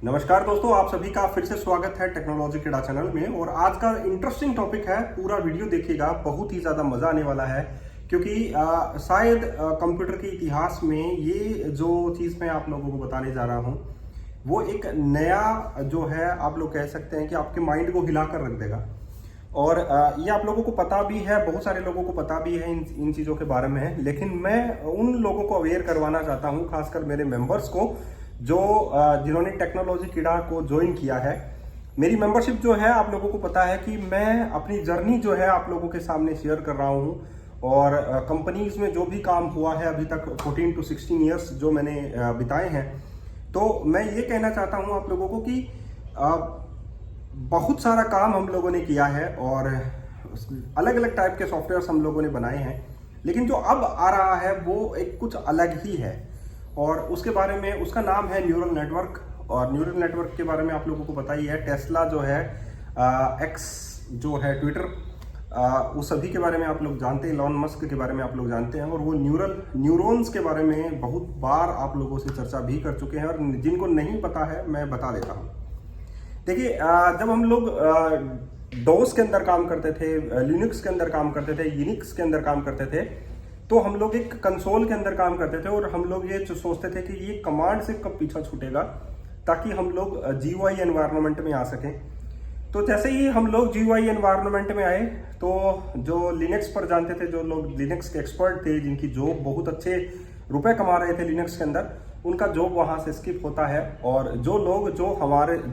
नमस्कार दोस्तों, आप सभी का फिर से स्वागत है टेक्नोलॉजी किड़ा चैनल में। और आज का इंटरेस्टिंग टॉपिक है, पूरा वीडियो देखिएगा, बहुत ही ज़्यादा मज़ा आने वाला है। क्योंकि शायद कंप्यूटर के इतिहास में ये जो चीज़ मैं आप लोगों को बताने जा रहा हूँ वो एक नया जो है, आप लोग कह सकते हैं कि आपके माइंड को हिला कर रख देगा। और ये आप लोगों को पता भी है, बहुत सारे लोगों को पता भी है इन चीज़ों के बारे में, लेकिन मैं उन लोगों को अवेयर करवाना चाहता हूँ, खासकर मेरे मेंबर्स को जो जिन्होंने टेक्नोलॉजी किड़ा को ज्वाइन किया है। मेरी मेंबरशिप जो है, आप लोगों को पता है कि मैं अपनी जर्नी जो है आप लोगों के सामने शेयर कर रहा हूँ। और कंपनीज में जो भी काम हुआ है अभी तक 14 to 16 ईयर्स जो मैंने बिताए हैं, तो मैं ये कहना चाहता हूँ आप लोगों को कि बहुत सारा काम हम लोगों ने किया है और अलग अलग टाइप के सॉफ्टवेयर्स हम लोगों ने बनाए हैं, लेकिन जो अब आ रहा है वो एक कुछ अलग ही है। और उसके बारे में, उसका नाम है न्यूरल नेटवर्क। और न्यूरल नेटवर्क के बारे में आप लोगों को पता ही है, टेस्ला जो है, एक्स जो है, ट्विटर, उस सभी के बारे में आप लोग जानते हैं, इलॉन मस्क के बारे में आप लोग जानते हैं। और वो न्यूरॉन्स के बारे में बहुत बार आप लोगों से चर्चा भी कर चुके हैं, और जिनको नहीं पता है मैं बता देता हूँ। देखिए, जब हम लोग डोस के अंदर काम करते थे, लिनक्स के अंदर काम करते थे, यूनिक्स के अंदर काम करते थे, तो हम लोग एक कंसोल के अंदर काम करते थे और हम लोग ये सोचते थे कि ये कमांड से कब पीछा छूटेगा ताकि हम लोग GUI एनवायरनमेंट में आ सकें। तो जैसे ही हम लोग GUI एनवायरनमेंट में आए, तो जो लिनक्स पर जानते थे, जो लोग लिनक्स के एक्सपर्ट थे, जिनकी जॉब बहुत अच्छे रुपए कमा रहे थे लिनक्स के अंदर, उनका जॉब वहाँ से स्किप होता है। और जो लोग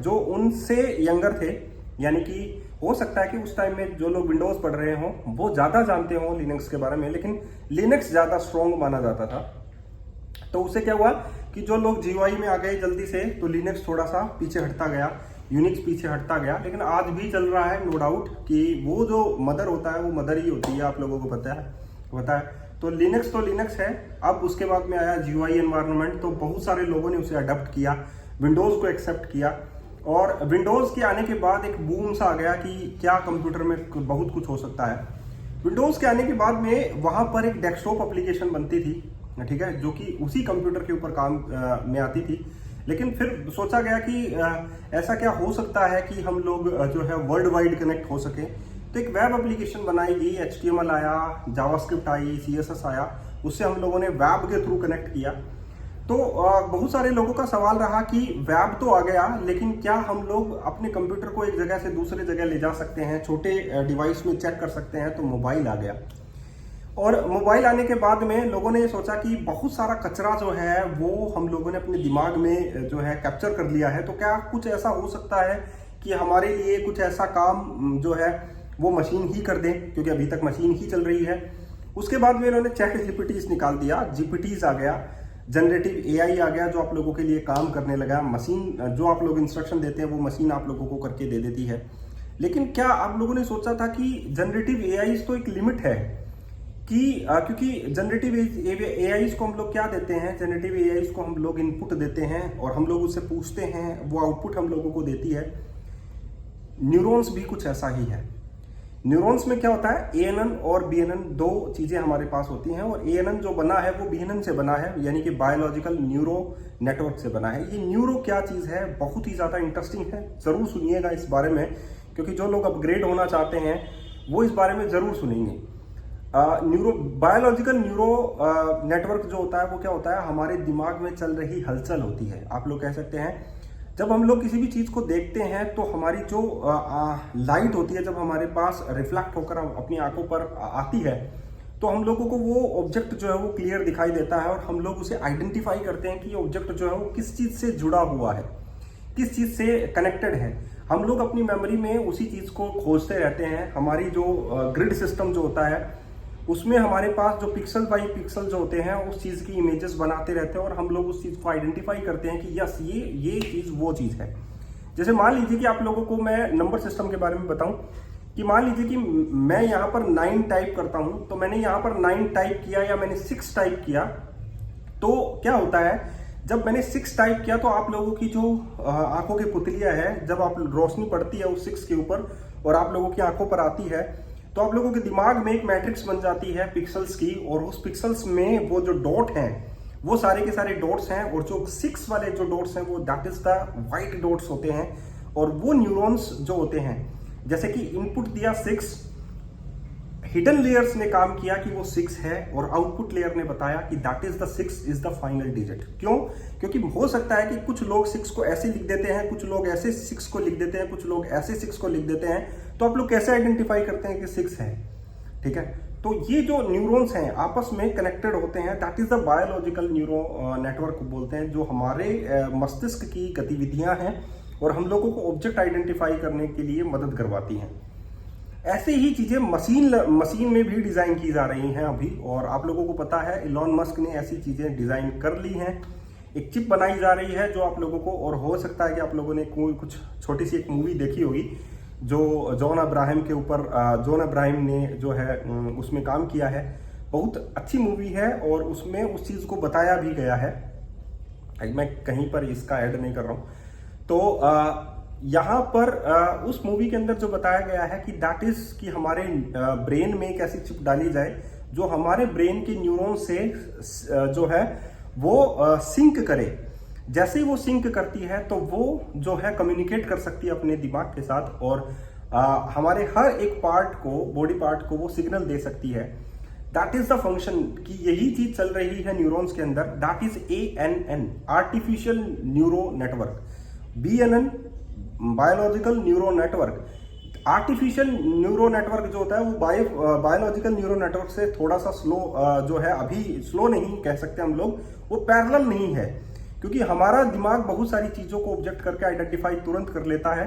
जो उनसे यंगर थे, यानी कि हो सकता है कि उस टाइम में जो लोग विंडोज पढ़ रहे हों वो ज़्यादा जानते हों लिनक्स के बारे में, लेकिन लिनक्स ज़्यादा स्ट्रॉन्ग माना जाता था। तो उससे क्या हुआ कि जो लोग GUI में आ गए जल्दी से, तो लिनक्स थोड़ा सा पीछे हटता गया, यूनिक्स पीछे हटता गया। लेकिन आज भी चल रहा है, नो डाउट, कि वो जो मदर होता है वो मदर ही होती है, आप लोगों को पता है। तो लिनक्स है। अब उसके बाद में आया GUI एनवायरनमेंट, तो बहुत सारे लोगों ने उसे अडॉप्ट किया, विंडोज़ को एक्सेप्ट किया। और विंडोज़ के आने के बाद एक बूम सा आ गया कि क्या कंप्यूटर में बहुत कुछ हो सकता है। विंडोज़ के आने के बाद में वहाँ पर एक डेस्कटॉप एप्लीकेशन बनती थी, ठीक है, जो कि उसी कंप्यूटर के ऊपर काम में आती थी। लेकिन फिर सोचा गया कि ऐसा क्या हो सकता है कि हम लोग जो है वर्ल्ड वाइड कनेक्ट हो सके। तो एक वेब एप्लीकेशन बनाई गई, HTML आया, जावास्क्रिप्ट आई, CSS आया, उससे हम लोगों ने वेब के थ्रू कनेक्ट किया। तो बहुत सारे लोगों का सवाल रहा कि वेब तो आ गया, लेकिन क्या हम लोग अपने कंप्यूटर को एक जगह से दूसरे जगह ले जा सकते हैं, छोटे डिवाइस में चेक कर सकते हैं। तो मोबाइल आ गया, और मोबाइल आने के बाद में लोगों ने ये सोचा कि बहुत सारा कचरा जो है वो हम लोगों ने अपने दिमाग में जो है कैप्चर कर लिया है। तो क्या कुछ ऐसा हो सकता है कि हमारे लिए कुछ ऐसा काम जो है वो मशीन ही कर दें, क्योंकि अभी तक मशीन ही चल रही है। उसके बाद में इन्होंने ChatGPT निकाल दिया, GPTs आ गया, जनरेटिव AI आ गया, जो आप लोगों के लिए काम करने लगा। मशीन, जो आप लोग इंस्ट्रक्शन देते हैं वो मशीन आप लोगों को करके दे देती है। लेकिन क्या आप लोगों ने सोचा था कि जनरेटिव AI तो एक लिमिट है कि क्योंकि जनरेटिव AI को हम लोग क्या देते हैं, जनरेटिव AI को हम लोग इनपुट देते हैं और हम लोग उससे पूछते हैं, वो आउटपुट हम लोगों को देती है। न्यूरॉन्स भी कुछ ऐसा ही है। न्यूरॉन्स में क्या होता है, ANN और BNN दो चीजें हमारे पास होती हैं, और ANN जो बना है वो BNN से बना है, यानी कि बायोलॉजिकल न्यूरो नेटवर्क से बना है। ये न्यूरो क्या चीज है, बहुत ही ज्यादा इंटरेस्टिंग है, जरूर सुनिएगा इस बारे में, क्योंकि जो लोग अपग्रेड होना चाहते हैं वो इस बारे में जरूर सुनेंगे। बायोलॉजिकल न्यूरो नेटवर्क जो होता है वो क्या होता है, हमारे दिमाग में चल रही हलचल होती है। आप लोग कह सकते हैं, जब हम लोग किसी भी चीज़ को देखते हैं तो हमारी जो लाइट होती है, जब हमारे पास रिफ्लेक्ट होकर अपनी आंखों पर आती है, तो हम लोगों को वो ऑब्जेक्ट जो है वो क्लियर दिखाई देता है, और हम लोग उसे आइडेंटिफाई करते हैं कि ये ऑब्जेक्ट जो है वो किस चीज़ से जुड़ा हुआ है, किस चीज़ से कनेक्टेड है। हम लोग अपनी मेमोरी में उसी चीज़ को खोजते रहते हैं। हमारी जो ग्रिड सिस्टम जो होता है, उसमें हमारे पास जो पिक्सल बाई पिक्सल जो होते हैं उस चीज़ की इमेजेस बनाते रहते हैं, और हम लोग उस चीज़ को आइडेंटिफाई करते हैं कि यस, ये चीज़ वो चीज़ है। जैसे मान लीजिए कि आप लोगों को मैं नंबर सिस्टम के बारे में बताऊं, कि मान लीजिए कि मैं यहाँ पर 9 टाइप करता हूँ, तो मैंने यहाँ पर 9 टाइप किया या मैंने 6 टाइप किया, तो क्या होता है, जब मैंने 6 टाइप किया तो आप लोगों की जो आंखों की पुतलियाँ हैं, जब आप रोशनी पड़ती है उस 6 के ऊपर और आप लोगों की आंखों पर आती है, तो आप लोगों के दिमाग में एक मैट्रिक्स बन जाती है पिक्सल्स की, और उस पिक्सल्स में वो जो डॉट हैं वो सारे के सारे डॉट्स हैं, और जो 6 वाले जो डॉट्स हैं वो that is the white dots होते हैं। और वो न्यूरॉन्स जो होते हैं, जैसे कि इनपुट दिया 6, हिडन लेयर्स ने काम किया कि वो 6 है, और आउटपुट लेयर ने बताया कि that is the 6 is the final digit. क्यों? क्योंकि हो सकता है कि कुछ लोग 6 को ऐसे लिख देते हैं, कुछ लोग ऐसे 6 को लिख देते हैं, कुछ लोग ऐसे 6 को लिख देते हैं। तो आप लोग कैसे आइडेंटिफाई करते हैं कि 6 है? ठीक है, तो ये जो न्यूरॉन्स हैं आपस में कनेक्टेड होते हैं, that is the biological neuro network बोलते हैं, जो हमारे मस्तिष्क की गतिविधियां हैं और हम लोगों को ऑब्जेक्ट आइडेंटिफाई करने के लिए मदद करवाती हैं। ऐसे ही चीजें मशीन में भी डिजाइन की जा रही हैं अभी, और आप लोगों को पता है इलॉन मस्क ने ऐसी चीजें डिजाइन कर ली हैं। एक चिप बनाई जा रही है जो आप लोगों को, और हो सकता है कि आप लोगों ने कुछ छोटी सी एक मूवी देखी होगी जो जॉन अब्राहम के ऊपर, जॉन अब्राहम ने जो है उसमें काम किया है। बहुत अच्छी मूवी है और उसमें उस चीज को बताया भी गया है। मैं कहीं पर इसका ऐड नहीं कर रहा हूं। तो यहाँ पर उस मूवी के अंदर जो बताया गया है कि दैट इज कि हमारे ब्रेन में एक ऐसी चिप डाली जाए जो हमारे ब्रेन के न्यूरॉन से जो है वो सिंक करे। जैसे ही वो सिंक करती है तो वो जो है कम्युनिकेट कर सकती है अपने दिमाग के साथ, और हमारे हर एक पार्ट को, बॉडी पार्ट को वो सिग्नल दे सकती है। दैट इज द फंक्शन कि यही चीज चल रही है न्यूरॉन्स के अंदर। That is ANN, artificial neuro network. BNN, biological neuro network. Artificial neuro network जो होता है वो बायोलॉजिकल न्यूरो नेटवर्क से थोड़ा सा स्लो जो है, अभी स्लो नहीं कह सकते हम लोग, वो पैरेलल नहीं है, क्योंकि हमारा दिमाग बहुत सारी चीजों को ऑब्जेक्ट करके आइडेंटिफाई तुरंत कर लेता है।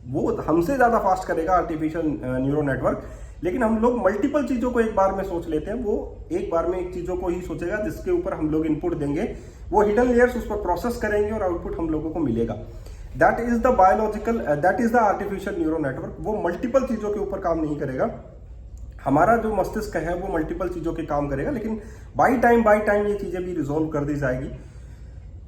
वो हमसे ज्यादा फास्ट करेगा आर्टिफिशियल न्यूरो नेटवर्क, लेकिन हम लोग मल्टीपल चीजों को एक बार में सोच लेते हैं। वो एक बार में एक चीजों को ही सोचेगा जिसके ऊपर हम लोग इनपुट देंगे, वो हिडन लेयर्स उस पर प्रोसेस करेंगे और आउटपुट हम लोगों को मिलेगा। That is the biological, that is the artificial neuro network. वो मल्टीपल चीजों के ऊपर काम नहीं करेगा। हमारा जो मस्तिष्क है वो मल्टीपल चीजों के काम करेगा, लेकिन बाय टाइम ये चीजें भी रिजोल्व कर दी जाएगी।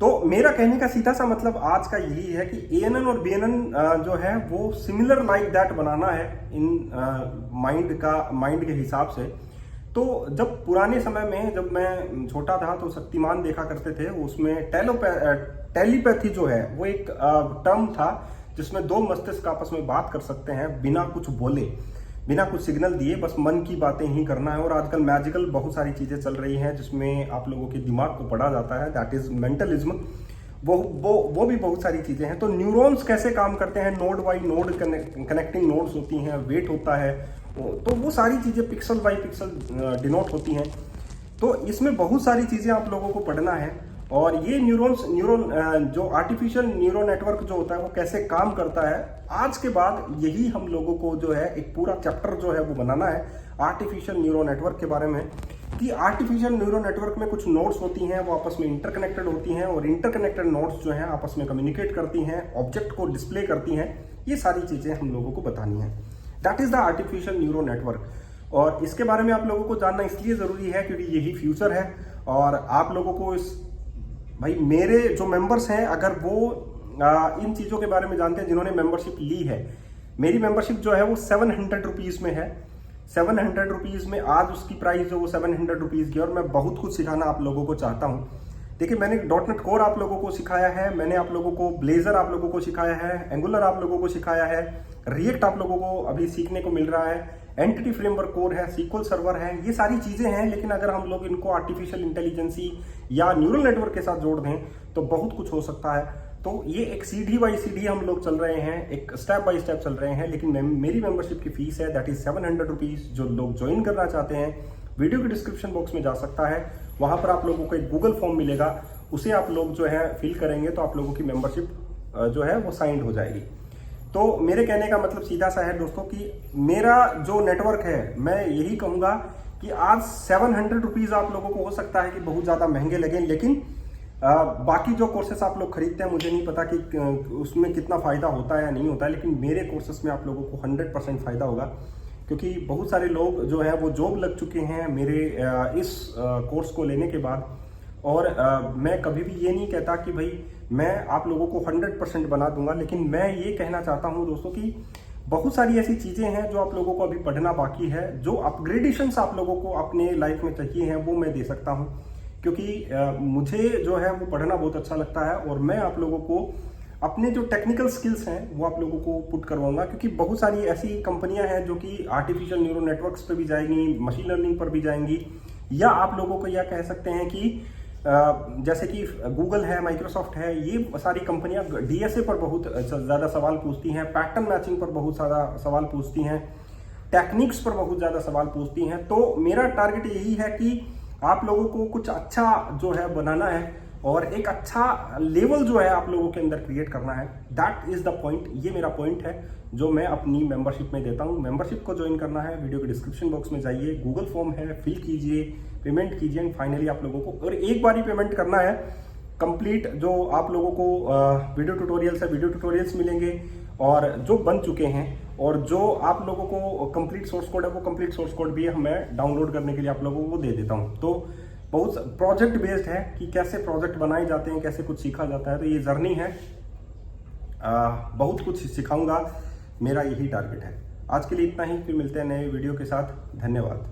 तो मेरा कहने का सीधा सा मतलब आज का यही है कि ANN और BNN जो है वो सिमिलर लाइक दैट बनाना है इन माइंड के हिसाब से। तो जब पुराने समय में, जब मैं छोटा था तो शक्तिमान देखा करते थे, उसमें टेलीपैथी जो है वो एक टर्म था जिसमें दो मस्तिष्क आपस में बात कर सकते हैं बिना कुछ बोले, बिना कुछ सिग्नल दिए, बस मन की बातें ही करना है। और आजकल मैजिकल बहुत सारी चीजें चल रही हैं जिसमें आप लोगों के दिमाग को पढ़ा जाता है, दैट इज मेंटलिज्म। वो भी बहुत सारी चीजें हैं। तो न्यूरॉन्स कैसे काम करते हैं, node by node connecting nodes होती हैं, वेट होता है, तो वो सारी चीजें पिक्सल बाई पिक्सल डिनोट होती हैं। तो इसमें बहुत सारी चीजें आप लोगों को पढ़ना है। और ये न्यूरॉन जो आर्टिफिशियल न्यूरो नेटवर्क जो होता है वो कैसे काम करता है, आज के बाद यही हम लोगों को जो है एक पूरा चैप्टर जो है वो बनाना है आर्टिफिशियल न्यूरो नेटवर्क के बारे में। कि आर्टिफिशियल न्यूरो नेटवर्क में कुछ नोड्स होती हैं, वो आपस में इंटरकनेक्टेड होती हैं, और इंटरकनेक्टेड नोड्स जो हैं आपस में कम्युनिकेट करती हैं, ऑब्जेक्ट को डिस्प्ले करती हैं। ये सारी चीजें हम लोगों को बतानी है। That is the artificial neuro network. और इसके बारे में आप लोगों को जानना इसलिए जरूरी है क्योंकि यही फ्यूचर है। और आप लोगों को भाई मेरे जो मेंबर्स हैं, अगर वो इन चीज़ों के बारे में जानते हैं, जिन्होंने मेंबरशिप ली है, मेरी मेंबरशिप जो है वो 700 रुपीज़ में है। 700 रुपीज़ में आज उसकी प्राइस जो वो 700 रुपीज़ की। और मैं बहुत कुछ सिखाना आप लोगों को चाहता हूँ। देखिए, मैंने .NET कोर आप लोगों को सिखाया है, मैंने आप लोगों को ब्लेजर आप लोगों को सिखाया है, एंगुलर आप लोगों को सिखाया है, रिएक्ट आप लोगों को अभी सीखने को मिल रहा है, एंटिटी फ्रेमवर्क कोर है, SQL सर्वर है, ये सारी चीजें हैं। लेकिन अगर हम लोग इनको आर्टिफिशियल इंटेलिजेंसी या न्यूरल नेटवर्क के साथ जोड़ दें तो बहुत कुछ हो सकता है। तो ये एक सीढ़ी बाई सीढ़ी हम लोग चल रहे हैं, एक स्टेप बाय स्टेप चल रहे हैं। लेकिन मेरी मेंबरशिप की फीस है दैट इज 700 रुपीज। जो लोग ज्वाइन करना चाहते हैं, वीडियो के डिस्क्रिप्शन बॉक्स में जा सकता है, वहां पर आप लोगों को एक गूगल फॉर्म मिलेगा, उसे आप लोग जो है फिल करेंगे तो आप लोगों की मेंबरशिप जो है वो साइंड हो जाएगी। तो मेरे कहने का मतलब सीधा सा है दोस्तों कि मेरा जो नेटवर्क है, मैं यही कहूंगा कि आज 700 रुपीज आप लोगों को हो सकता है कि बहुत ज्यादा महंगे लगें, लेकिन बाकी जो कोर्सेस आप लोग खरीदते हैं मुझे नहीं पता कि उसमें कितना फायदा होता है या नहीं होता है, लेकिन मेरे कोर्सेस में आप लोगों को 100% फायदा होगा। क्योंकि बहुत सारे लोग जो है वो जॉब लग चुके हैं मेरे इस कोर्स को लेने के बाद। और मैं कभी भी ये नहीं कहता कि भाई मैं आप लोगों को 100% बना दूंगा, लेकिन मैं ये कहना चाहता हूं दोस्तों कि बहुत सारी ऐसी चीजें हैं जो आप लोगों को अभी पढ़ना बाकी है। जो अपग्रेडेशंस आप लोगों को अपने लाइफ में चाहिए हैं वो मैं दे सकता हूं, क्योंकि मुझे जो है वो पढ़ना बहुत अच्छा लगता है और मैं आप लोगों को अपने जो टेक्निकल स्किल्स हैं वो आप लोगों को पुट करवाऊंगा, क्योंकि बहुत सारी ऐसी कंपनियां हैं जो कि आर्टिफिशियल न्यूरो नेटवर्क्स पे भी जाएंगी, मशीन लर्निंग पर भी जाएंगी, या आप लोगों को यह कह सकते हैं कि जैसे कि गूगल है, माइक्रोसॉफ्ट है, ये सारी कंपनियां डीएसए पर बहुत ज़्यादा सवाल पूछती हैं, पैटर्न मैचिंग पर बहुत सारा सवाल पूछती हैं, टेक्निक्स पर बहुत ज़्यादा सवाल पूछती हैं। तो मेरा टारगेट यही है कि आप लोगों को कुछ अच्छा जो है बनाना है और एक अच्छा लेवल जो है आप लोगों के अंदर क्रिएट करना है। दैट इज द पॉइंट, ये मेरा पॉइंट है जो मैं अपनी मेंबरशिप में देता हूँ। मेंबरशिप को ज्वाइन करना है, वीडियो के डिस्क्रिप्शन बॉक्स में जाइए, गूगल फॉर्म है, फिल कीजिए, पेमेंट कीजिए एंड फाइनली आप लोगों को, और एक बार ही पेमेंट करना है, कंप्लीट जो आप लोगों को वीडियो ट्यूटोरियल्स है, वीडियो ट्यूटोरियल्स मिलेंगे और जो बन चुके हैं, और जो आप लोगों को कंप्लीट सोर्स कोड है वो कंप्लीट सोर्स कोड भी मैं डाउनलोड करने के लिए आप लोगों को दे देता हूँ। तो बहुत प्रोजेक्ट बेस्ड है कि कैसे प्रोजेक्ट बनाए जाते हैं, कैसे कुछ सीखा जाता है। तो ये जर्नी है, बहुत कुछ सिखाऊंगा, मेरा यही टारगेट है। आज के लिए इतना ही, फिर मिलते हैं नए वीडियो के साथ। धन्यवाद।